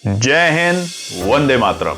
जय हिंद, वंदे मातरम।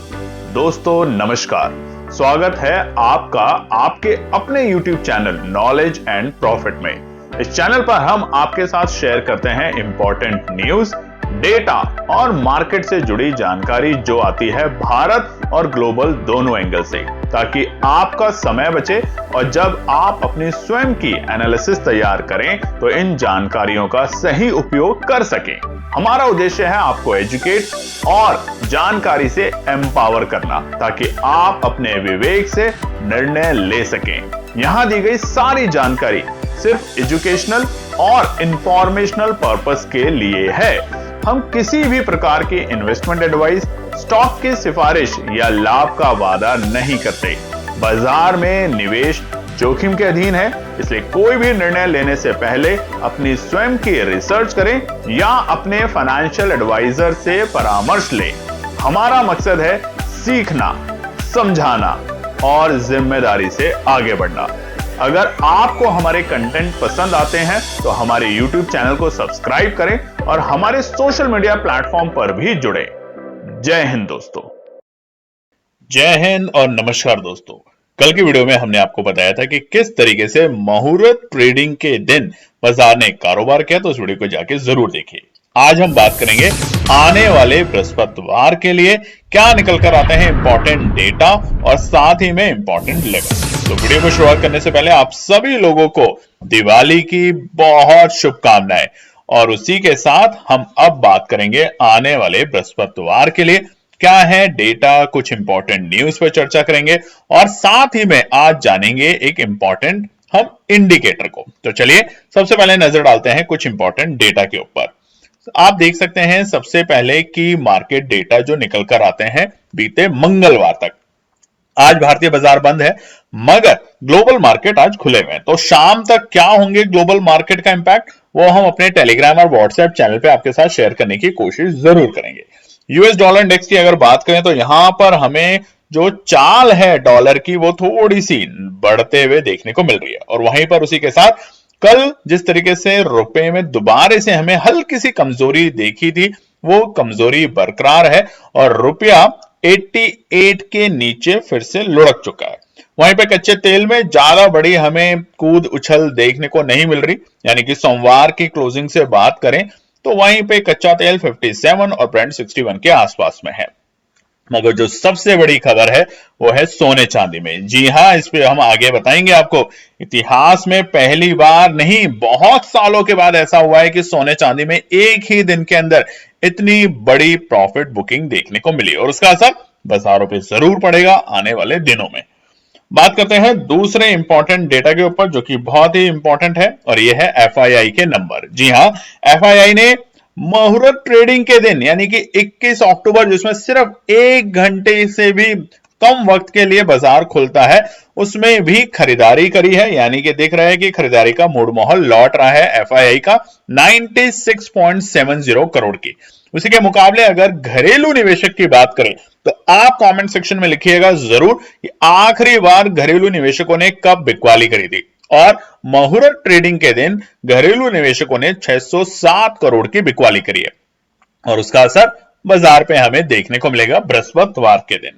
दोस्तों नमस्कार, स्वागत है आपका आपके अपने YouTube channel knowledge and profit में। इस चैनल पर हम आपके साथ शेयर करते हैं इंपॉर्टेंट न्यूज, डेटा और मार्केट से जुड़ी जानकारी जो आती है भारत और ग्लोबल दोनों एंगल से, ताकि आपका समय बचे और जब आप अपनी स्वयं की एनालिसिस तैयार करें तो इन जानकारियों का सही उपयोग कर सकें। हमारा उद्देश्य है आपको एजुकेट और जानकारी से एम्पावर करना, ताकि आप अपने विवेक से निर्णय ले सकें। यहां दी गई सारी जानकारी सिर्फ एजुकेशनल और इंफॉर्मेशनल पर्पस के लिए है। हम किसी भी प्रकार की इन्वेस्टमेंट एडवाइस, स्टॉक की सिफारिश या लाभ का वादा नहीं करते। बाजार में निवेश जोखिम के अधीन है, इसलिए कोई भी निर्णय लेने से पहले अपनी स्वयं की रिसर्च करें या अपने फाइनेंशियल एडवाइजर से परामर्श लें। हमारा मकसद है सीखना, समझाना और जिम्मेदारी से आगे बढ़ना। अगर आपको हमारे कंटेंट पसंद आते हैं तो हमारे YouTube चैनल को सब्सक्राइब करें और हमारे सोशल मीडिया प्लेटफॉर्म पर भी जुड़ें। जय हिंद दोस्तों। जय हिंद और नमस्कार दोस्तों। कल की वीडियो में हमने आपको बताया था कि किस तरीके से मुहूर्त ट्रेडिंग के दिन बाजार ने कारोबार किया, तो उस वीडियो को जाके जरूर देखिए। आज हम बात करेंगे आने वाले बृहस्पतिवार के लिए क्या निकल कर आते हैं इंपॉर्टेंट डेटा और साथ ही में इंपॉर्टेंट लेवल। तो वीडियो को शुरुआत करने से पहले आप सभी लोगों को दिवाली की बहुत शुभकामनाएं, और उसी के साथ हम अब बात करेंगे आने वाले बृहस्पतिवार के लिए क्या है डेटा, कुछ इंपॉर्टेंट न्यूज पर चर्चा करेंगे और साथ ही में आज जानेंगे एक इंपॉर्टेंट हम इंडिकेटर को। तो चलिए सबसे पहले नजर डालते हैं कुछ इंपॉर्टेंट डेटा के ऊपर। आप देख सकते हैं सबसे पहले कि मार्केट डेटा जो निकल कर आते हैं बीते मंगलवार तक। आज भारतीय बाजार बंद है मगर ग्लोबल मार्केट आज खुले हुए हैं। तो शाम तक क्या होंगे ग्लोबल मार्केट का इंपैक्ट, वो हम अपने टेलीग्राम और व्हाट्सएप चैनल पे आपके साथ शेयर करने की कोशिश जरूर करेंगे। यूएस डॉलर इंडेक्स की अगर बात करें तो यहां पर हमें जो चाल है डॉलर की वो थोड़ी सी बढ़ते हुए देखने को मिल रही है, और वहीं पर उसी के साथ कल जिस तरीके से रुपए में दोबारा से हमें हल्की सी कमजोरी देखी थी वो कमजोरी बरकरार है और रुपया 88 के नीचे फिर से लुढ़क चुका है। वहीं पे कच्चे तेल में ज्यादा बड़ी हमें कूद उछल देखने को नहीं मिल रही, यानी कि सोमवार की क्लोजिंग से बात करें तो वहीं पे कच्चा तेल 57 और ब्रेंट 61 के आसपास में है। मगर जो सबसे बड़ी खबर है वो है सोने चांदी में। जी हां, इस पे हम आगे बताएंगे आपको। इतिहास में पहली बार नहीं, बहुत सालों के बाद ऐसा हुआ है कि सोने चांदी में एक ही दिन के अंदर इतनी बड़ी प्रॉफिट बुकिंग देखने को मिली, और उसका असर बाजारों पे जरूर पड़ेगा आने वाले दिनों में। बात करते हैं दूसरे इंपॉर्टेंट डेटा के ऊपर जो कि बहुत ही इंपॉर्टेंट है, और यह है एफआईआई के नंबर। जी हां, एफआईआई ने मुहूर्त ट्रेडिंग के दिन यानी कि 21 अक्टूबर, जिसमें सिर्फ 1 घंटे से भी कम वक्त के लिए बाजार खुलता है, उसमें भी खरीदारी करी है। यानी कि दिख रहा है कि खरीदारी का मूड माहौल लौट रहा है एफआईआई का 96.70 करोड़ की। उसी के मुकाबले अगर घरेलू निवेशक की बात करें तो आप कमेंट सेक्शन में लिखिएगा जरूर कि आखिरी बार घरेलू निवेशकों ने कब बिकवाली करी थी, और मुहूर्त ट्रेडिंग के दिन घरेलू निवेशकों ने 607 करोड़ की बिकवाली करी है, और उसका असर बाजार पे हमें देखने को मिलेगा बृहस्पतिवार के दिन।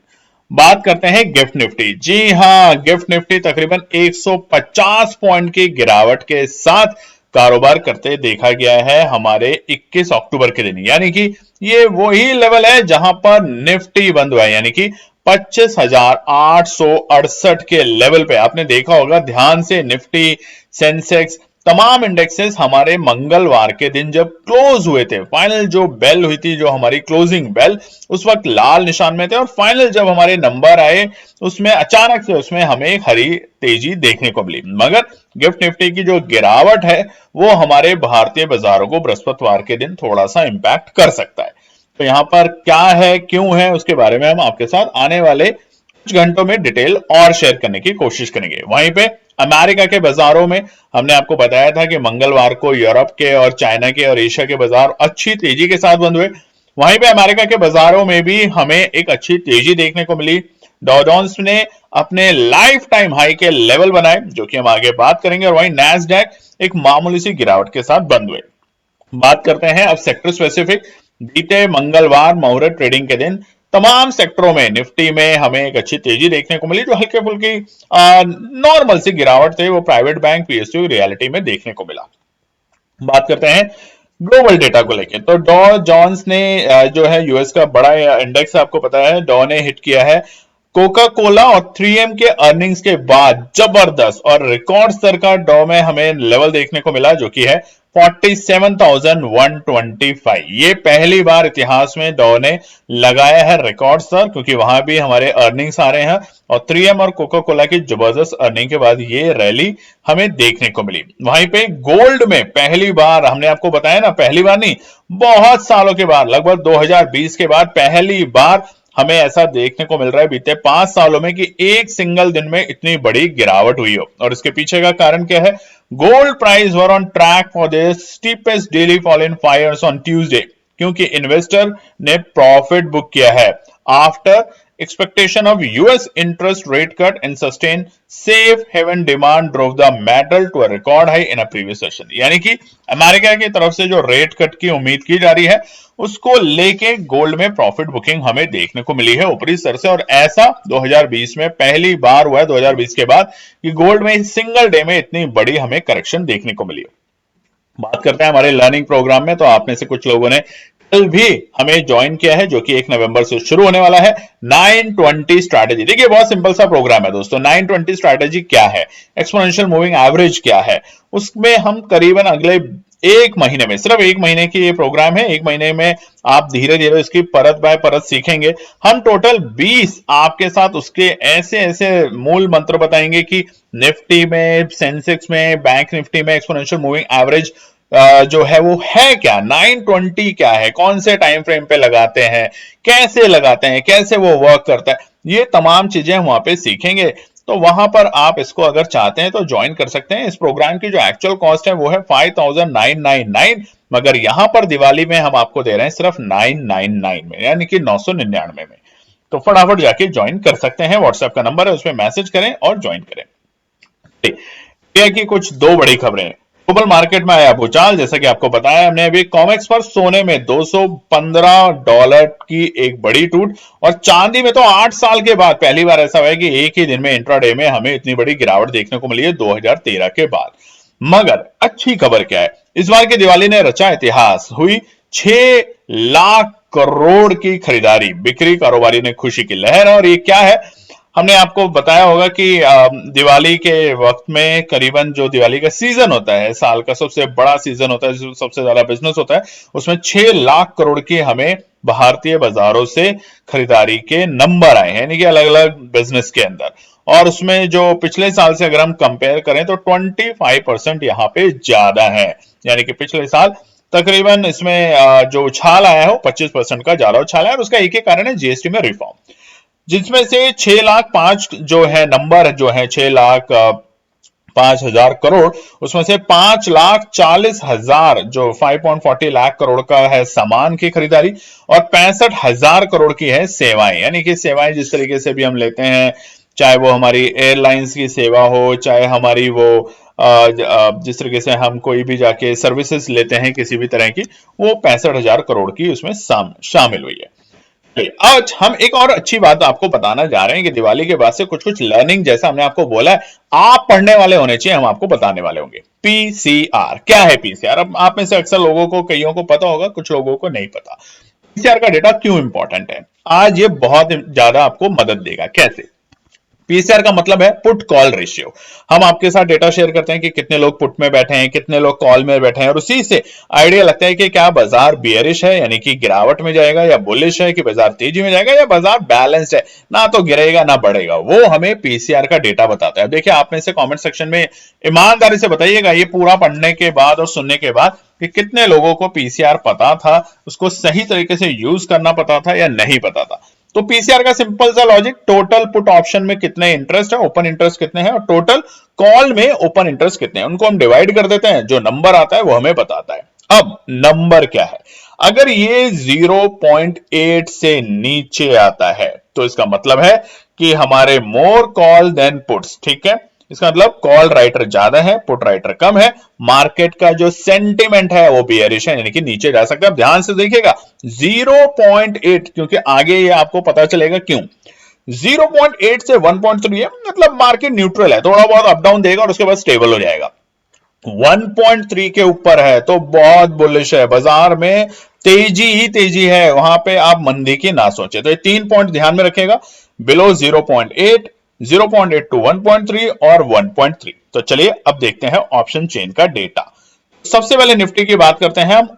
बात करते हैं गिफ्ट निफ्टी। जी हां, गिफ्ट निफ्टी तकरीबन 150 पॉइंट की गिरावट के साथ कारोबार करते देखा गया है हमारे 21 अक्टूबर के दिन। यानी कि ये वही लेवल है जहां पर निफ्टी बंद हुआ है, यानी कि 25,868 के लेवल पे। आपने देखा होगा ध्यान से, निफ्टी, सेंसेक्स, तमाम इंडेक्सेस हमारे मंगलवार के दिन जब क्लोज हुए थे, फाइनल जो बेल हुई थी, जो हमारी क्लोजिंग बेल, उस वक्त लाल निशान में थे, और फाइनल जब हमारे नंबर आए उसमें अचानक से उसमें हमें हरी तेजी देखने को मिली। मगर गिफ्ट निफ्टी की जो गिरावट है वो हमारे भारतीय बाजारों को बृहस्पतिवार के दिन थोड़ा सा इंपैक्ट कर सकता है। तो यहां पर क्या है, क्यों है, उसके बारे में हम आपके साथ आने वाले कुछ घंटों में डिटेल और शेयर करने की कोशिश करेंगे। वहीं पे अमेरिका के बाजारों में हमने आपको बताया था कि मंगलवार को यूरोप के और चाइना के और एशिया के बाजार अच्छी तेजी के साथ बंद हुए। वहीं पे अमेरिका के बाजारों में भी हमें एक अच्छी तेजी देखने को मिली। डॉ जोन्स ने अपने लाइफ टाइम हाई के लेवल बनाए, जो कि हम आगे बात करेंगे, और वहीं नैस्डैक एक मामूली सी गिरावट के साथ बंद हुए। बात करते हैं अब सेक्टर स्पेसिफिक। बीते मंगलवार मुहूर्त ट्रेडिंग के दिन तमाम सेक्टरों में निफ्टी में हमें एक अच्छी तेजी देखने को मिली। जो हल्के फुल्की नॉर्मल सी गिरावट थे वो प्राइवेट बैंक पीएसयू रियलिटी में देखने को मिला। बात करते हैं ग्लोबल डेटा को लेकर, तो डॉ जॉन्स ने जो है यूएस का बड़ा इंडेक्स आपको पता है, डॉ ने हिट किया है कोका कोला और 3M के अर्निंग्स के बाद जबरदस्त और रिकॉर्ड स्तर का डॉ में हमें लेवल देखने को मिला, जो कि है 47,125। ये पहली बार इतिहास में डॉ ने लगाया है रिकॉर्ड स्तर, क्योंकि वहां भी हमारे अर्निंग्स आ रहे हैं और 3M और कोका कोला की जबरदस्त अर्निंग के बाद ये रैली हमें देखने को मिली। वहीं पे गोल्ड में पहली बार, हमने आपको बताया ना, पहली बार नहीं, बहुत सालों के बाद, लगभग 2020 के बाद पहली बार हमें ऐसा देखने को मिल रहा है बीते 5 सालों में कि एक सिंगल दिन में इतनी बड़ी गिरावट हुई हो। और इसके पीछे का कारण क्या है? Gold price were on track for the steepest daily fall in 5 years on Tuesday, क्योंकि इन्वेस्टर ने प्रॉफिट बुक किया है after expectation of US interest rate cut and sustained safe haven demand drove the metal to a record high in a previous session। यानी कि America की तरफ से जो रेट कट की उम्मीद की जा रही है उसको लेके गोल्ड में प्रॉफिट बुकिंग हमें देखने को मिली है ऊपरी स्तर से, और ऐसा 2020 में पहली बार हुआ है 2020 के बाद कि गोल्ड में सिंगल डे में इतनी बड़ी हमें करेक्शन देखने को मिली है। बात करते हैं हमारे लर्निंग प्रोग्राम में, तो आप में से कुछ लोगों ने कल भी हमें ज्वाइन किया है, जो कि 1 नवंबर से शुरू होने वाला है। 920 स्ट्रैटेजी, देखिए बहुत सिंपल सा प्रोग्राम है दोस्तों। 920 स्ट्रैटेजी क्या है, एक्सपोनेंशियल मूविंग एवरेज क्या है, उसमें हम करीबन अगले एक महीने में, सिर्फ एक महीने की ये प्रोग्राम है, एक महीने में आप धीरे धीरे इसकी परत बाय परत सीखेंगे। हम टोटल 20 आपके साथ उसके ऐसे ऐसे मूल मंत्र बताएंगे कि निफ्टी में, सेंसेक्स में, बैंक निफ्टी में एक्सपोनेंशियल मूविंग एवरेज जो है वो है क्या, 920 क्या है, कौन से टाइम फ्रेम पे लगाते हैं, कैसे लगाते हैं, कैसे वो वर्क करता है, ये तमाम चीजें हम वहां पे सीखेंगे। तो वहां पर आप इसको अगर चाहते हैं तो ज्वाइन कर सकते हैं। इस प्रोग्राम की जो एक्चुअल कॉस्ट है वो है 5,999, मगर यहां पर दिवाली में हम आपको दे रहे हैं सिर्फ 999 में, यानी कि 999 में। तो फटाफट जाके ज्वाइन कर सकते हैं, व्हाट्सएप का नंबर है, उसमें मैसेज करें और ज्वाइन करें। कि कुछ दो बड़ी खबरें, ग्लोबल मार्केट में आया भूचाल, जैसा कि आपको बताया हमने अभी, कॉमेक्स पर सोने में $215 की एक बड़ी टूट, और चांदी में तो 8 साल के बाद पहली बार ऐसा हुआ है कि एक ही दिन में इंट्राडे में हमें इतनी बड़ी गिरावट देखने को मिली है 2013 के बाद। मगर अच्छी खबर क्या है, इस बार की दिवाली ने रचा इतिहास, हुई 6 लाख करोड़ की खरीदारी, बिक्री, कारोबारी ने खुशी की लहर। और ये क्या है, हमने आपको बताया होगा कि दिवाली के वक्त में करीबन जो दिवाली का सीजन होता है, साल का सबसे बड़ा सीजन होता है, सबसे ज्यादा बिजनेस होता है, उसमें 6 लाख करोड़ की हमें भारतीय बाजारों से खरीदारी के नंबर आए हैं, यानी कि अलग अलग बिजनेस के अंदर। और उसमें जो पिछले साल से अगर हम कंपेयर करें तो 25% यहाँ पे ज्यादा है, यानी कि पिछले साल तकरीबन इसमें जो उछाल आया है वो 25% का ज्यादा उछाल है। और उसका एक ही कारण है जीएसटी में रिफॉर्म, जिसमें से 6 लाख 5 जो है नंबर जो है 6 लाख 5,000 करोड़, उसमें से 5,40,000 जो 5.40 लाख करोड़ का है सामान की खरीदारी, और 65,000 करोड़ की है सेवाएं। यानी कि सेवाएं जिस तरीके से भी हम लेते हैं, चाहे वो हमारी एयरलाइंस की सेवा हो, चाहे हमारी वो जिस तरीके से हम कोई भी जाके सर्विसेज लेते हैं किसी भी तरह की, वो 65,000 करोड़ की उसमें शामिल हुई है। आज हम एक और अच्छी बात आपको बताना जा रहे हैं कि दिवाली के बाद से कुछ कुछ लर्निंग, जैसा हमने आपको बोला है आप पढ़ने वाले होने चाहिए, हम आपको बताने वाले होंगे। पीसीआर क्या है? पीसीआर, अब आप में से अक्सर लोगों को, कईयों को पता होगा, कुछ लोगों को नहीं पता। पीसीआर का डेटा क्यों इंपॉर्टेंट है, आज ये बहुत ज्यादा आपको मदद देगा। कैसे? पीसीआर का मतलब है पुट कॉल रेशियो। हम आपके साथ डेटा शेयर करते हैं कि कितने लोग पुट में बैठे हैं, कितने लोग कॉल में बैठे हैं, और उसी से आइडिया लगता है कि क्या बाजार बियरिश है, यानी कि गिरावट में जाएगा, या बुलिश है कि बाजार तेजी में जाएगा, या बाजार बैलेंस्ड है, ना तो गिरेगा ना बढ़ेगा। वो हमें पीसीआर का डेटा बताता है। देखिए, आप में से कमेंट सेक्शन में ईमानदारी से बताइएगा ये पूरा पढ़ने के बाद और सुनने के बाद कि कितने लोगों को पीसीआर पता था, उसको सही तरीके से यूज करना पता था या नहीं पता था। तो पीसीआर का सिंपल सा लॉजिक, टोटल पुट ऑप्शन में कितने इंटरेस्ट है, ओपन इंटरेस्ट कितने हैं, और टोटल कॉल में ओपन इंटरेस्ट कितने हैं, उनको हम डिवाइड कर देते हैं, जो नंबर आता है वो हमें बताता है। अब नंबर क्या है, अगर ये 0.8 से नीचे आता है तो इसका मतलब है कि हमारे मोर कॉल देन पुट्स, ठीक है। इसका मतलब कॉल राइटर ज्यादा है, पुट राइटर कम है, मार्केट का जो सेंटिमेंट है वो बियरिश है, यानी कि नीचे जा सकता है। ध्यान से देखिएगा 0.8, क्योंकि आगे ये आपको पता चलेगा क्यों। 0.8 से 1.3 है, मतलब मार्केट न्यूट्रल है, थोड़ा बहुत अप डाउन देगा और उसके बाद स्टेबल हो जाएगा। 1.3 के ऊपर है तो बहुत बुलिश है, बाजार में तेजी ही तेजी है, वहां पे आप मंदी की ना सोचे। तो ये 3 पॉइंट ध्यान में रखिएगा, बिलो 0.8, 0.8 टू 1.3 और 1.3। तो चलिए अब देखते हैं ऑप्शन चेन का डेटा। सबसे पहले निफ्टी की बात करते हैं हम।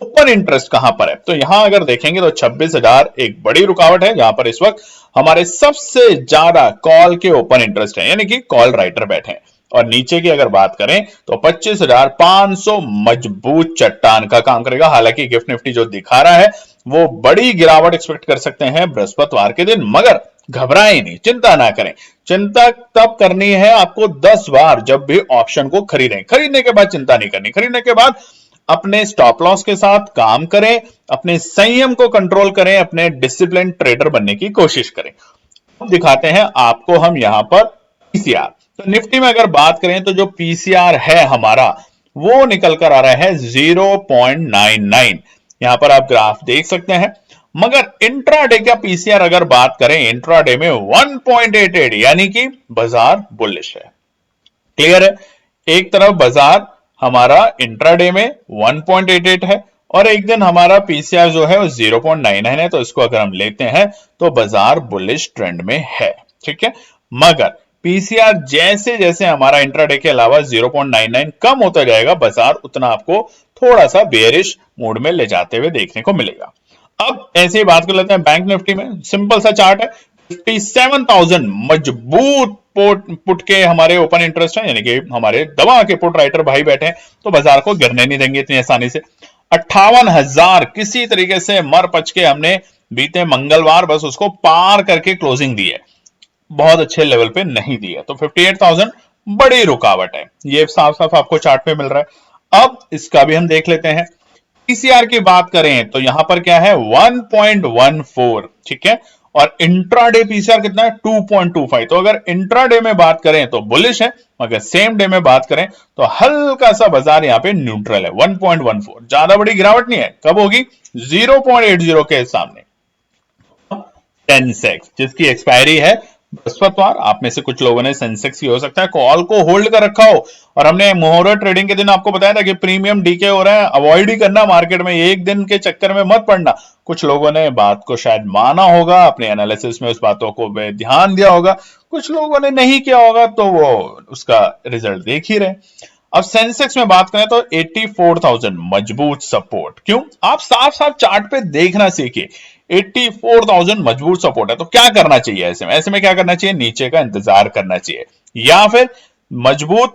ओपन इंटरेस्ट कहां पर है, तो यहां अगर देखेंगे तो 26,000 एक बड़ी रुकावट है, जहां पर इस वक्त हमारे सबसे ज्यादा कॉल के ओपन इंटरेस्ट है, यानी कि कॉल राइटर बैठे हैं। और नीचे की अगर बात करें तो 25,500 मजबूत चट्टान का काम करेगा। हालांकि गिफ्ट निफ्टी जो दिखा रहा है वो बड़ी गिरावट एक्सपेक्ट कर सकते हैं बृहस्पतिवार के दिन, मगर घबराएं नहीं, चिंता ना करें। चिंता तब करनी है आपको 10 बार जब भी ऑप्शन को खरीदें। खरीदने के बाद चिंता नहीं करनी, खरीदने के बाद अपने स्टॉप लॉस के साथ काम करें, अपने संयम को कंट्रोल करें, अपने डिसिप्लिन ट्रेडर बनने की कोशिश करें। अब दिखाते हैं आपको हम यहां पर पीसीआर। तो निफ्टी में अगर बात करें तो जो पीसीआर है हमारा वो निकल कर आ रहा है 0.99। यहां पर आप ग्राफ देख सकते हैं, मगर इंट्राडे का पीसीआर अगर बात करें, इंट्राडे में 1.88, यानी कि बाजार बुलिश है। क्लियर है, एक तरफ बाजार हमारा इंट्राडे में 1.88 है और एक दिन हमारा पीसीआर जो है वो 0.99 है। तो इसको अगर हम लेते हैं तो बाजार बुलिश ट्रेंड में है, ठीक है। मगर पीसीआर जैसे जैसे हमारा इंट्राडे के अलावा 0.99 कम होता जाएगा, बाजार उतना आपको थोड़ा सा बेयरिश मूड में ले जाते हुए देखने को मिलेगा। अब ऐसे ही बात कर लेते हैं बैंक निफ्टी में। सिंपल सा चार्ट है, 57,000 मजबूत पुट के हमारे ओपन इंटरेस्ट है, यानी कि हमारे दबा के पुट राइटर भाई बैठे हैं, तो बाजार को गिरने नहीं देंगे इतनी आसानी से। 58,000 किसी तरीके से मर पच के हमने बीते मंगलवार बस उसको पार करके क्लोजिंग दी है, बहुत अच्छे लेवल पे नहीं दी है। तो 58,000 बड़ी रुकावट है, ये साफ साफ आपको चार्ट पे मिल रहा है। अब इसका भी हम देख लेते हैं। पीसीआर की बात करें तो यहां पर क्या है 1.14, ठीक है। और इंट्राडे पीसीआर कितना है 2.25। तो अगर इंट्राडे में बात करें तो बुलिश है, मगर सेम डे में बात करें तो हल्का सा बाजार यहां पे न्यूट्रल है, 1.14। ज्यादा बड़ी गिरावट नहीं है, कब होगी 0.80 के सामने। सेंसेक्स जिसकी एक्सपायरी है बृहस्पतिवार, आप में से कुछ लोगों ने सेंसेक्स की हो सकता है कॉल को होल्ड कर रखा हो, और हमने मुहूर्त ट्रेडिंग के दिन आपको बताया था कि प्रीमियम डीके हो रहा है, अवॉइड ही करना, मार्केट में एक दिन के चक्कर में मत पड़ना। कुछ लोगों ने बात को शायद माना होगा, अपने एनालिसिस में उस बातों को ध्यान दिया होगा, कुछ लोगों ने नहीं किया होगा, तो वो उसका रिजल्ट देख ही रहे। अब सेंसेक्स में बात करें तो 84,000 मजबूत सपोर्ट। क्यों, आप साफ साफ चार्ट पे देखना सीखिए, 84,000 मजबूत सपोर्ट है। तो क्या करना चाहिए ऐसे में क्या करना चाहिए, नीचे का इंतजार करना चाहिए, या फिर मजबूत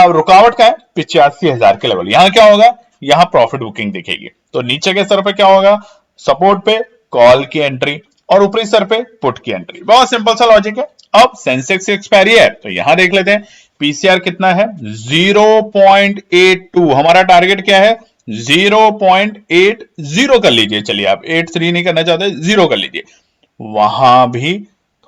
रुकावट का है 85,000 के लेवल, यहां क्या होगा, यहां प्रॉफिट बुकिंग दिखेगी। तो नीचे के स्तर पे क्या होगा, सपोर्ट पे कॉल की एंट्री और ऊपरी स्तर पे पुट की एंट्री। बहुत सिंपल सा लॉजिक है। अब सेंसेक्स की एक्सपायरी है तो यहां देख लेते हैं, पीसीआर कितना है 0.82, हमारा टारगेट क्या है 0.80 कर लीजिए। चलिए आप 83 नहीं करना चाहते, 0 कर लीजिए। वहां भी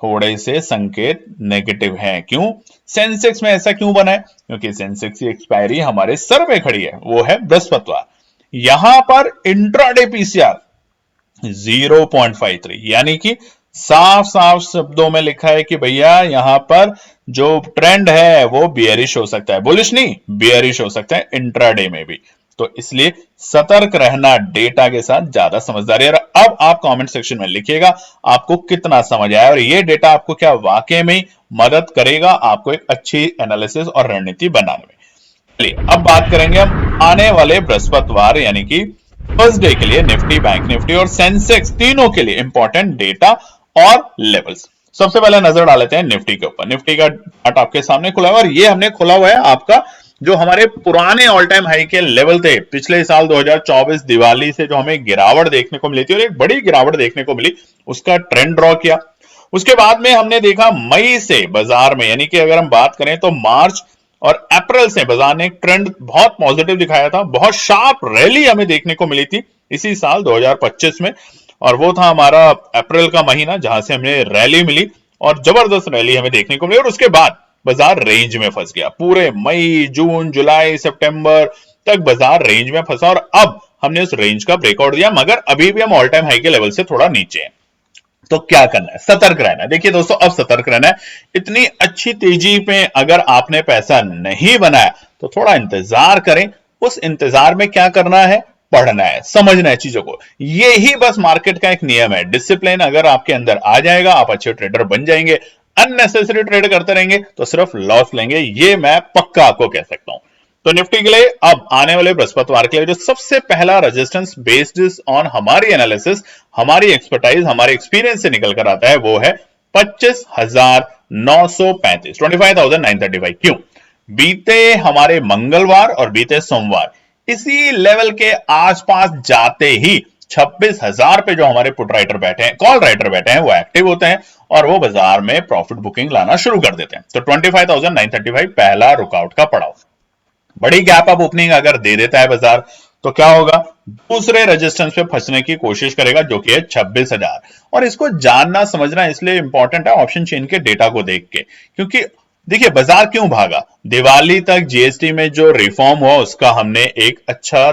थोड़े से संकेत नेगेटिव हैं। क्यों, सेंसेक्स में ऐसा क्यों बना है, क्योंकि सेंसेक्स की एक्सपायरी हमारे सर पे खड़ी है, वो है बृहस्पतिवार। यहां पर इंट्राडे पीसीआर 0.53, यानी कि साफ साफ शब्दों में लिखा है कि भैया यहां पर जो ट्रेंड है वो बियरिश हो सकता है, बुलिश नहीं बियरिश हो सकता है इंट्राडे में भी। तो इसलिए सतर्क रहना, डेटा के साथ ज्यादा समझदारी। अब आप कमेंट सेक्शन में लिखिएगा आपको कितना समझ आया और ये डेटा आपको क्या वाकई में मदद करेगा आपको एक अच्छी एनालिसिस और रणनीति बनाने में। चलिए अब बात करेंगे हम आने वाले बृहस्पतिवार यानी कि थर्सडे के लिए निफ्टी, बैंक निफ्टी और सेंसेक्स तीनों के लिए इंपॉर्टेंट डेटा और लेवल्स। सबसे पहले नजर डालते हैं निफ्टी के ऊपर। निफ्टी का चार्ट आपके सामने खुला हुआ है और ये हमने खोला हुआ है आपका जो हमारे पुराने ऑल टाइम हाई के लेवल थे पिछले साल 2024 दिवाली से, जो हमें गिरावट देखने को मिली थी और एक बड़ी गिरावट देखने को मिली, उसका ट्रेंड ड्रॉ किया। उसके बाद में हमने देखा मई से बाजार में, यानी कि अगर हम बात करें तो मार्च और अप्रैल से बाजार ने एक ट्रेंड बहुत पॉजिटिव दिखाया था, बहुत शार्प रैली हमें देखने को मिली थी इसी साल 2025 में, और वो था हमारा अप्रैल का महीना जहां से हमें रैली मिली और जबरदस्त रैली हमें देखने को मिली। और उसके बाद बाजार रेंज में फंस गया। पूरे मई, जून, जुलाई, सितंबर तक बाजार रेंज में फंसा और अब हमने उस रेंज का ब्रेकआउट दिया, मगर अभी भी हम ऑल टाइम हाई के लेवल से थोड़ा नीचे हैं। तो क्या करना है? सतर्क रहना है। देखिए दोस्तों, अब सतर्क रहना है। इतनी अच्छी तेजी पे अगर आपने पैसा नहीं बनाया तो थोड़ा इंतजार करें। उस इंतजार में क्या करना है? पढ़ना है, समझना है चीजों को। ये ही बस मार्केट का एक नियम है। डिसिप्लिन अगर आपके अंदर आ जाएगा, आप अच्छे ट्रेडर बन जाएंगे। अननेसेसरी ट्रेड करते रहेंगे तो सिर्फ लॉस लेंगे, ये मैं पक्का आपको कह सकता हूं। तो निफ्टी के लिए अब आने वाले बृहस्पतिवार के लिए जो सबसे पहला रेजिस्टेंस बेस्ड ऑन हमारी एनालिसिस, हमारी एक्सपर्टाइज, हमारे एक्सपीरियंस से निकल कर आता है वो है 25,935, 25,935। क्यों? बीते हमारे मंगलवार और बीते सोमवार इसी लेवल के आसपास जाते ही 26,000 पे जो हमारे पुट राइटर बैठे हैं, कॉल राइटर बैठे हैं, वो एक्टिव होते हैं और वो बाजार में प्रॉफिट बुकिंग लाना शुरू कर देते हैं। तो 25,935 पहला रुकआउट का पड़ाव। बड़ी गैप अप ओपनिंग अगर दे देता है बाजार तो क्या होगा? दूसरे रेजिस्टेंस पे फंसने की कोशिश करेगा जो कि है 26,000। और इसको जानना समझना इसलिए इंपॉर्टेंट है ऑप्शन चेन के डेटा को देख के, क्योंकि देखिए बाजार क्यों भागा? दिवाली तक जीएसटी में जो रिफॉर्म हुआ उसका हमने एक अच्छा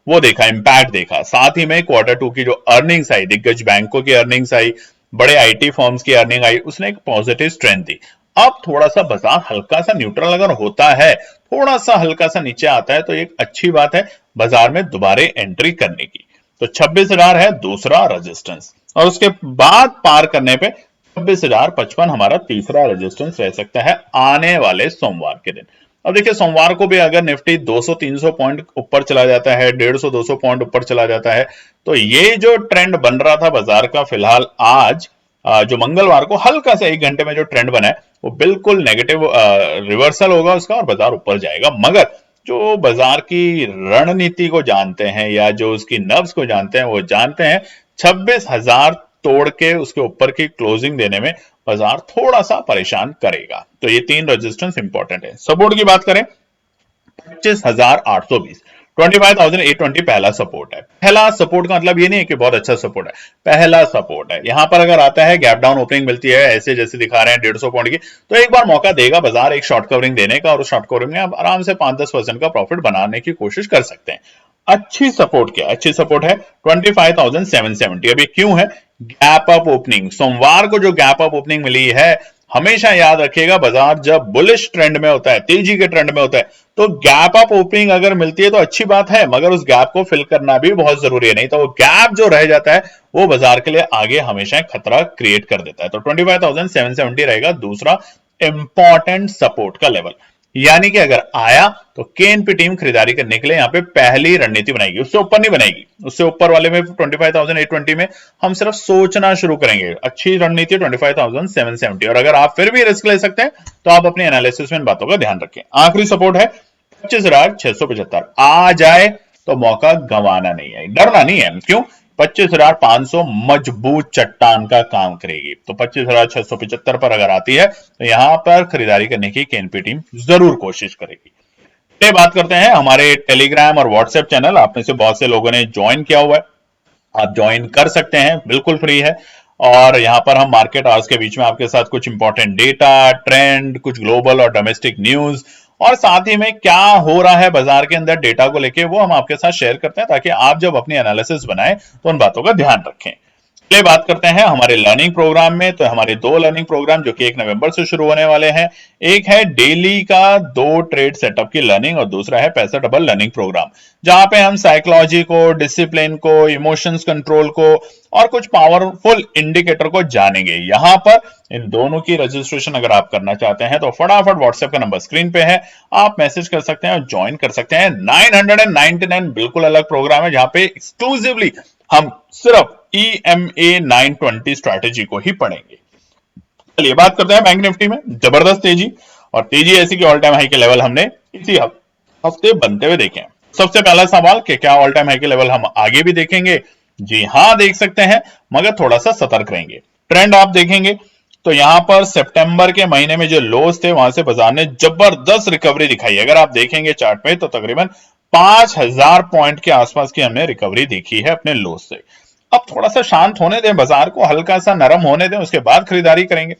वो देखा, इंपैक्ट देखा। साथ ही में Q2 की जो अर्निंग्स आई, दिग्गज बैंकों की अर्निंग्स आई, बड़े आईटी फर्म्स की अर्निंग आई, उसने एक पॉजिटिव स्ट्रेंथ दी। अब थोड़ा सा बाजार हल्का सा न्यूट्रल अगर होता है, थोड़ा सा हल्का सा नीचे आता है, तो एक अच्छी बात है बाजार में दोबारा एंट्री करने की। तो 26,000 है दूसरा रेजिस्टेंस और उसके बाद पार करने पे 26,055 हमारा तीसरा रेजिस्टेंस रह सकता है आने वाले सोमवार के दिन। अब देखिए सोमवार को भी अगर निफ्टी 200-300 पॉइंट ऊपर चला जाता है, 150-200 पॉइंट ऊपर चला जाता है, तो ये जो ट्रेंड बन रहा था बाजार का फिलहाल आज जो मंगलवार को हल्का सा 1 घंटे में जो ट्रेंड बना है वो बिल्कुल नेगेटिव रिवर्सल होगा उसका और बाजार ऊपर जाएगा। मगर जो बाजार की रणनीति को जानते हैं या जो उसकी नर्व्स को जानते हैं वो जानते हैं 26,000 तोड़ के उसके ऊपर की क्लोजिंग देने में बाजार थोड़ा सा परेशान करेगा। तो ये 3 रेजिस्टेंस इंपॉर्टेंट है। सपोर्ट की बात करें 25,820, 25,820 पहला सपोर्ट है। पहला सपोर्ट का मतलब ये नहीं है कि बहुत अच्छा सपोर्ट है, पहला सपोर्ट है। यहां पर अगर आता है गैप डाउन ओपनिंग मिलती है ऐसे जैसे दिखा रहे हैं 150 पॉइंट की, तो एक बार मौका देगा बाजार एक शॉर्ट कवरिंग देने का और उस शॉर्ट कवरिंग में आप आराम से 5-10% का प्रॉफिट बनाने की कोशिश कर सकते हैं। अच्छी सपोर्ट क्या? अच्छी सपोर्ट है 25,770। अभी क्यों है? Gap up opening. सोमवार को जो गैप अप ओपनिंग मिली है, हमेशा याद रखिएगा बाजार जब बुलिश ट्रेंड में होता है, तेजी के ट्रेंड में होता है, तो गैप अप ओपनिंग अगर मिलती है तो अच्छी बात है, मगर उस गैप को फिल करना भी बहुत जरूरी है। नहीं तो वो गैप जो रह जाता है वो बाजार के लिए आगे हमेशा खतरा क्रिएट कर देता है। तो 25,770 रहेगा दूसरा इंपॉर्टेंट सपोर्ट का लेवल। यानी कि अगर आया तो केएनपी टीम खरीदारी करने के लिए यहां पे पहली रणनीति बनाएगी, उससे ऊपर नहीं बनाएगी। उससे ऊपर वाले में 25,820 में हम सिर्फ सोचना शुरू करेंगे। अच्छी रणनीति 25,770। और अगर आप फिर भी रिस्क ले सकते हैं तो आप अपने एनालिसिस में इन बातों का ध्यान रखें। आखिरी सपोर्ट है 25,675। आ जाए तो मौका गंवाना नहीं है, डरना नहीं है। क्यों? 25,500 मजबूत चट्टान का काम करेगी। तो 25,675 पर अगर आती है तो यहां पर खरीदारी करने की केएनपी टीम जरूर कोशिश करेगी। बात करते हैं हमारे टेलीग्राम और व्हाट्सएप चैनल। आप में से बहुत से लोगों ने ज्वाइन किया हुआ है, आप ज्वाइन कर सकते हैं, बिल्कुल फ्री है। और यहां पर हम मार्केट आवर्स के बीच में आपके साथ कुछ इंपॉर्टेंट डेटा, ट्रेंड, कुछ ग्लोबल और डोमेस्टिक न्यूज और साथ ही में क्या हो रहा है बाजार के अंदर डेटा को लेके वो हम आपके साथ शेयर करते हैं, ताकि आप जब अपनी एनालिसिस बनाएं तो उन बातों का ध्यान रखें। चलिए बात करते हैं हमारे लर्निंग प्रोग्राम में। तो हमारे 2 लर्निंग प्रोग्राम जो कि 1 नवंबर से शुरू होने वाले हैं। एक है डेली का 2 ट्रेड सेटअप की लर्निंग और दूसरा है पैसा डबल लर्निंग प्रोग्राम, जहां पे हम साइकोलॉजी को, डिसिप्लिन को, इमोशंस कंट्रोल को और कुछ पावरफुल इंडिकेटर को जानेंगे। यहां पर इन दोनों की रजिस्ट्रेशन अगर आप करना चाहते हैं तो फटाफट व्हाट्सएप का नंबर स्क्रीन पे है, आप मैसेज कर सकते हैं और ज्वाइन कर सकते हैं। 999 बिल्कुल अलग प्रोग्राम है जहां पे एक्सक्लूसिवली हम सिर्फ EMA 920 स्ट्रैटेजी को ही पढ़ेंगे। चलिए बात करते हैं बैंक निफ्टी में। जबरदस्त तेजी और तेजी ऐसी कि ऑल टाइम हाई के लेवल हमने इसी हफ्ते बनते हुए देखे हैं। सबसे पहला सवाल कि क्या ऑल टाइम हाई के लेवल हम आगे भी देखेंगे? जी हां, देख सकते हैं, मगर थोड़ा सा सतर्क रहेंगे। ट्रेंड आप देखेंगे तो यहां पर सितंबर के महीने में जो लोस थे वहां से बाजार ने जबरदस्त रिकवरी दिखाई। अगर आप देखेंगे चार्ट में तो तकरीबन 5,000 पॉइंट के आसपास की हमने रिकवरी देखी है अपने लोस से। अब थोड़ा सा शांत होने दें, बाजार को हल्का सा नरम होने दें, उसके बाद खरीदारी करेंगे।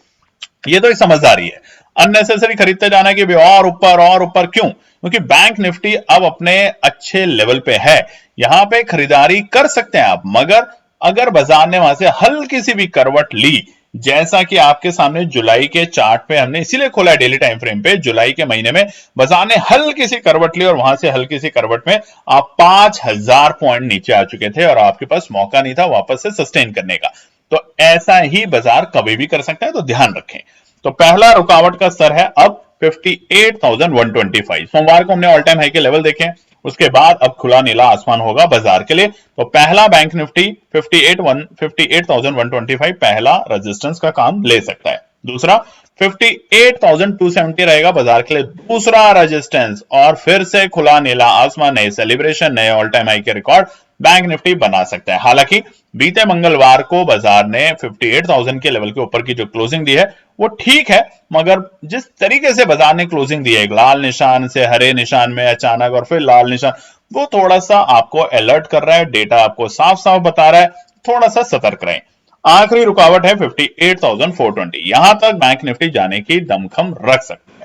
ये तो एक समझदारी है। अननेसेसरी खरीदते जाना कि भी और ऊपर क्यों? क्योंकि बैंक निफ्टी अब अपने अच्छे लेवल पे है, यहां पे खरीदारी कर सकते हैं आप, मगर अगर बाजार ने वहां से हल्की सी भी करवट ली, जैसा कि आपके सामने जुलाई के चार्ट पे हमने इसीलिए खोला है डेली टाइम फ्रेम पे, जुलाई के महीने में बाजार ने हल्की सी करवट ली और वहां से हल्की सी करवट में आप 5000 पॉइंट नीचे आ चुके थे और आपके पास मौका नहीं था वापस से सस्टेन करने का। तो ऐसा ही बाजार कभी भी कर सकता है, तो ध्यान रखें। तो पहला रुकावट का स्तर है अब 58,125। सोमवार को हमने ऑल टाइम हाई के लेवल देखे, उसके बाद अब खुला नीला आसमान होगा बाजार के लिए। तो पहला बैंक निफ्टी 58,125 पहला रेजिस्टेंस का काम ले सकता है। दूसरा 58,270 रहेगा बाजार के लिए दूसरा रेजिस्टेंस, और फिर से खुला नीला आसमान, नए सेलिब्रेशन, नए ऑल टाइम हाई के रिकॉर्ड बैंक निफ्टी बना सकता है। हालांकि बीते मंगलवार को बाजार ने 58,000 के लेवल के ऊपर की जो क्लोजिंग दी है वो ठीक है, मगर जिस तरीके से बाजार ने क्लोजिंग दी है, लाल निशान से हरे निशान में अचानक और फिर लाल निशान, वो थोड़ा सा आपको अलर्ट कर रहा है, डेटा आपको साफ साफ बता रहा है, थोड़ा सा सतर्क रहें। आखिरी रुकावट है 58,420, यहां तक बैंक निफ्टी जाने की दमखम रख सकते हैं।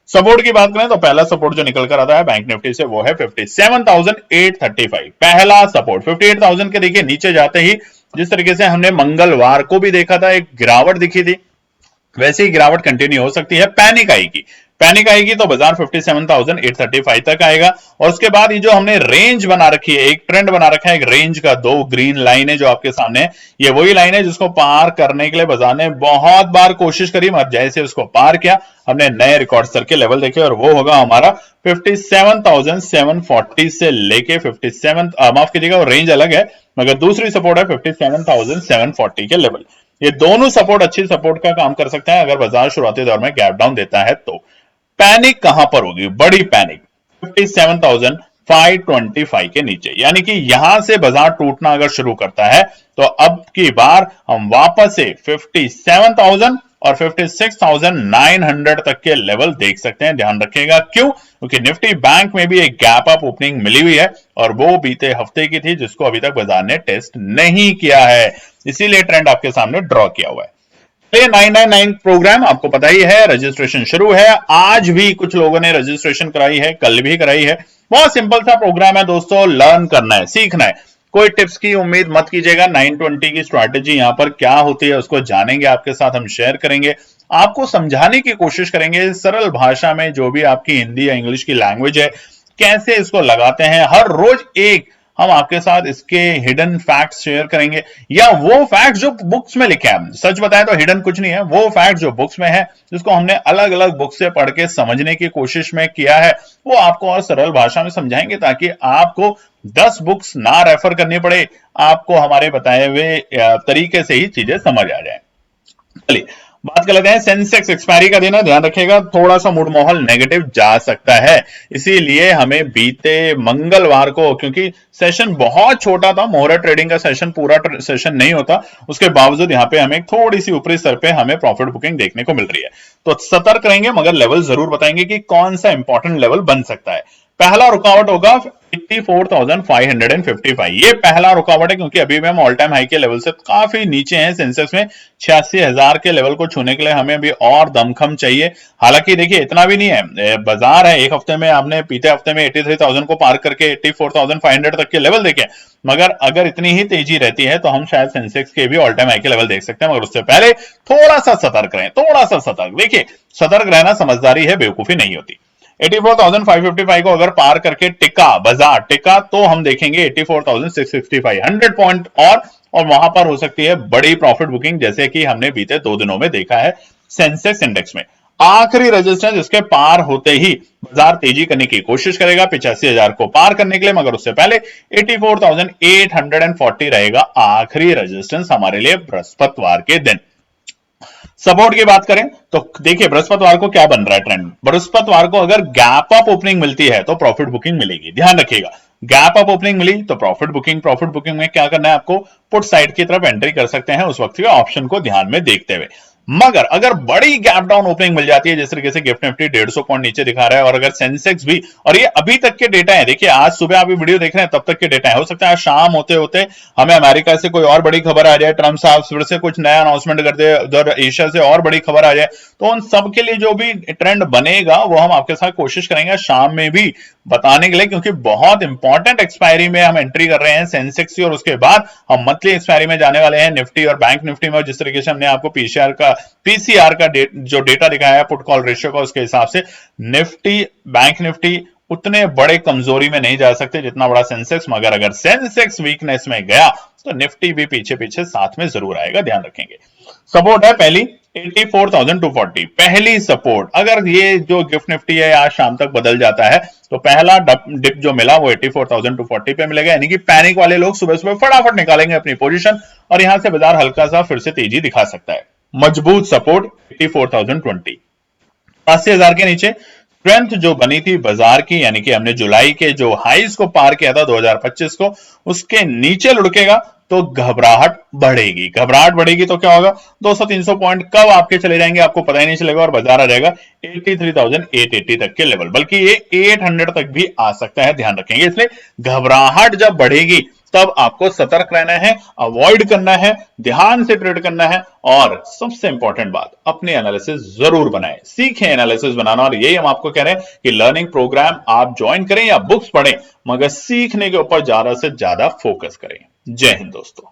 सपोर्ट की बात करें तो पहला सपोर्ट जो निकल कर आता है बैंक निफ्टी से वो है 57,835, पहला सपोर्ट। 58,000 के देखिए नीचे जाते ही जिस तरीके से हमने मंगलवार को भी देखा था, एक गिरावट दिखी थी, वैसे ही गिरावट कंटिन्यू हो सकती है। पैनिक आएगी तो बाजार 57,835 तक आएगा, और उसके बाद ये जो हमने रेंज बना रखी है, एक ट्रेंड बना रखा है, एक रेंज का, दो ग्रीन लाइन है जो आपके सामने, ये वही लाइन है जिसको पार करने के लिए बाजार ने बहुत बार कोशिश करी, मगर जैसे उसको पार किया हमने नए रिकॉर्ड स्तर के लेवल देखे, और वो होगा हमारा 57,740 से लेके 57, माफ कीजिएगा वो रेंज अलग है, मगर दूसरी सपोर्ट है 57,740 के लेवल। ये दोनों सपोर्ट अच्छी सपोर्ट का काम कर सकते हैं अगर बाजार शुरुआती दौर में गैप डाउन देता है तो। पैनिक कहां पर होगी? बड़ी पैनिक 57,525 के नीचे, यानी कि यहां से बाजार टूटना अगर शुरू करता है तो अब की बार हम वापस से 57,000 और 56,900 तक के लेवल देख सकते हैं। ध्यान रखिएगा, क्यों? क्योंकि निफ्टी बैंक में भी एक गैप अप ओपनिंग मिली हुई है और वो बीते हफ्ते की थी, जिसको अभी तक बाजार ने टेस्ट नहीं किया है, इसीलिए ट्रेंड आपके सामने ड्रॉ किया हुआ है। 999 प्रोग्राम आपको पता ही है, रजिस्ट्रेशन शुरू है। आज भी कुछ लोगों ने रजिस्ट्रेशन कराई है, कल भी कराई है। बहुत सिंपल सा प्रोग्राम है दोस्तों, लर्न करना है, सीखना है, कोई टिप्स की उम्मीद मत कीजिएगा। 920 की स्ट्रैटेजी यहां पर क्या होती है उसको जानेंगे, आपके साथ हम शेयर करेंगे, आपको समझाने की कोशिश करेंगे सरल भाषा में, जो भी आपकी हिंदी या इंग्लिश की लैंग्वेज है, कैसे इसको लगाते हैं। हर रोज एक हम आपके साथ इसके हिडन फैक्ट्स शेयर करेंगे, या वो फैक्ट्स जो बुक्स में लिखे हैं। सच बताएं तो हिडन कुछ नहीं है, वो फैक्ट जो बुक्स में है, जिसको हमने अलग अलग बुक से पढ़ के समझने की कोशिश में किया है, वो आपको और सरल भाषा में समझाएंगे, ताकि आपको 10 बुक्स ना रेफर करनी पड़े, आपको हमारे बताए हुए तरीके से ही चीजें समझ आ जाए। चलिए बात कर लेते हैं। सेंसेक्स एक्सपायरी का दिन है, ध्यान रखिएगा, थोड़ा सा मूड माहौल नेगेटिव जा सकता है, इसीलिए हमें बीते मंगलवार को, क्योंकि सेशन बहुत छोटा था, मोहरा ट्रेडिंग का सेशन पूरा सेशन नहीं होता, उसके बावजूद यहाँ पे हमें थोड़ी सी ऊपरी स्तर पे हमें प्रॉफिट बुकिंग देखने को मिल रही है। तो सतर्क रहेंगे, मगर लेवल जरूर बताएंगे कि कौन सा इंपॉर्टेंट लेवल बन सकता है। पहला रुकावट होगा 84,555, ये पहला रुकावट है, क्योंकि अभी भी हम ऑल टाइम हाई के लेवल से काफी नीचे हैं। सेंसेक्स में 86,000 के लेवल को छूने के लिए हमें अभी और दमखम चाहिए। हालांकि देखिए इतना भी नहीं है, बाजार है, एक हफ्ते में आपने बीते हफ्ते में 83,000 को पार करके 84,500 तक के लेवल देखे, मगर अगर इतनी ही तेजी रहती है तो हम शायद सेंसेक्स के भी ऑल टाइम हाई के लेवल देख सकते हैं, मगर उससे पहले थोड़ा सा सतर्क रहें, थोड़ा सा सतर्क। देखिए सतर्क रहना समझदारी है, बेवकूफी नहीं होती। 84,555 को अगर पार करके बाजार टिका तो हम देखेंगे 84,665, 100 पॉइंट और वहां पर हो सकती है बड़ी प्रॉफिट बुकिंग, जैसे कि हमने बीते 2 दिनों में देखा है सेंसेक्स इंडेक्स में। आखिरी रेजिस्टेंस इसके पार होते ही बाजार तेजी करने की कोशिश करेगा 85,000 को पार करने के लिए, मगर उससे पहले 84,840 रहेगा आखिरी रेजिस्टेंस हमारे लिए बृहस्पतिवार के दिन। सपोर्ट की बात करें तो देखिए बृहस्पतिवार को क्या बन रहा है ट्रेंड। बृहस्पतिवार को अगर गैप अप ओपनिंग मिलती है तो प्रॉफिट बुकिंग मिलेगी, ध्यान रखिएगा। गैप अप ओपनिंग मिली तो प्रॉफिट बुकिंग में क्या करना है आपको, पुट साइड की तरफ एंट्री कर सकते हैं उस वक्त के ऑप्शन को ध्यान में देखते हुए। मगर अगर बड़ी गैप डाउन ओपनिंग मिल जाती है, जिस तरीके से गिफ्ट निफ्टी 150 पॉइंट नीचे दिखा रहा है, और अगर सेंसेक्स भी, और ये अभी तक के डेटा है, देखिए आज सुबह आप वीडियो देख रहे हैं तब तक के डेटा है, हो सकता है शाम होते होते हमें अमेरिका से कोई और बड़ी खबर आ जाए, ट्रंप साहब फिर से कुछ नया अनाउंसमेंट कर दे, उधर एशिया से और बड़ी खबर आ जाए, तो उन सब के लिए जो भी ट्रेंड बनेगा वो हम आपके साथ कोशिश करेंगे शाम में भी बताने के लिए, क्योंकि बहुत इंपॉर्टेंट एक्सपायरी में हम एंट्री कर रहे हैं सेंसेक्स की, और उसके बाद हम मंथली एक्सपायरी में जाने वाले हैं निफ्टी और बैंक निफ्टी में। और जिस तरीके से हमने आपको पीसीआर का जो डेटा दिखाया है पुट कॉल रेशियो का, उसके हिसाब से निफ्टी बैंक निफ्टी उतने बड़े कमजोरी में नहीं जा सकते जितना बड़ा सेंसेक्स, मगर अगर सेंसेक्स वीकनेस में गया तो निफ्टी भी पीछे पीछे साथ में जरूर आएगा, ध्यान रखेंगे। सपोर्ट है पहली 84,240, पहली सपोर्ट। अगर ये जो गिफ्ट निफ्टी है आज शाम तक बदल जाता है तो पहला डिप जो मिला वो 84,240 पे मिलेगा, यानी कि पैनिक वाले लोग सुबह सुबह फटाफट निकालेंगे अपनी पोजीशन और यहां से बाजार हल्का सा फिर से तेजी दिखा सकता है। मजबूत सपोर्ट 84,020, 80,000 के नीचे स्ट्रेंथ जो बनी थी बाजार की, यानी कि हमने जुलाई के जो हाईज को पार किया था 2025 को, उसके नीचे लुढ़केगा तो घबराहट बढ़ेगी। घबराहट बढ़ेगी तो क्या होगा, 200-300 पॉइंट कब आपके चले जाएंगे आपको पता ही नहीं चलेगा, और बाजार आ जाएगा 83,880 तक के लेवल, बल्कि ये 800 तक भी आ सकता है, ध्यान रखेंगे। इसलिए घबराहट जब बढ़ेगी तब आपको सतर्क रहना है, अवॉइड करना है, ध्यान से ट्रेड करना है, और सबसे इंपॉर्टेंट बात, अपने एनालिसिस जरूर बनाएं, सीखें एनालिसिस बनाना। और यही हम आपको कह रहे हैं कि लर्निंग प्रोग्राम आप ज्वाइन करें या बुक्स पढ़ें, मगर सीखने के ऊपर ज्यादा से ज्यादा फोकस करें। जय हिंद दोस्तों।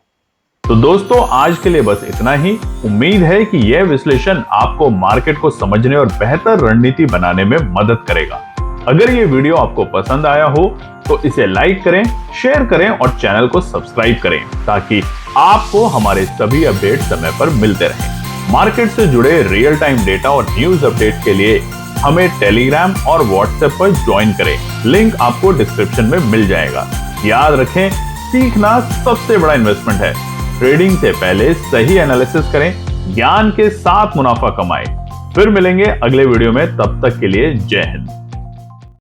तो दोस्तों आज के लिए बस इतना ही। उम्मीद है कि यह विश्लेषण आपको मार्केट को समझने और बेहतर रणनीति बनाने में मदद करेगा। अगर ये वीडियो आपको पसंद आया हो तो इसे लाइक करें, शेयर करें और चैनल को सब्सक्राइब करें, ताकि आपको हमारे सभी अपडेट समय पर मिलते रहें। मार्केट से जुड़े रियल टाइम डेटा और न्यूज अपडेट के लिए हमें टेलीग्राम और व्हाट्सएप पर ज्वाइन करें, लिंक आपको डिस्क्रिप्शन में मिल जाएगा। याद रखें, सीखना सबसे बड़ा इन्वेस्टमेंट है। ट्रेडिंग से पहले सही एनालिसिस करें, ज्ञान के साथ मुनाफा कमाएं। फिर मिलेंगे अगले वीडियो में, तब तक के लिए जय हिंद।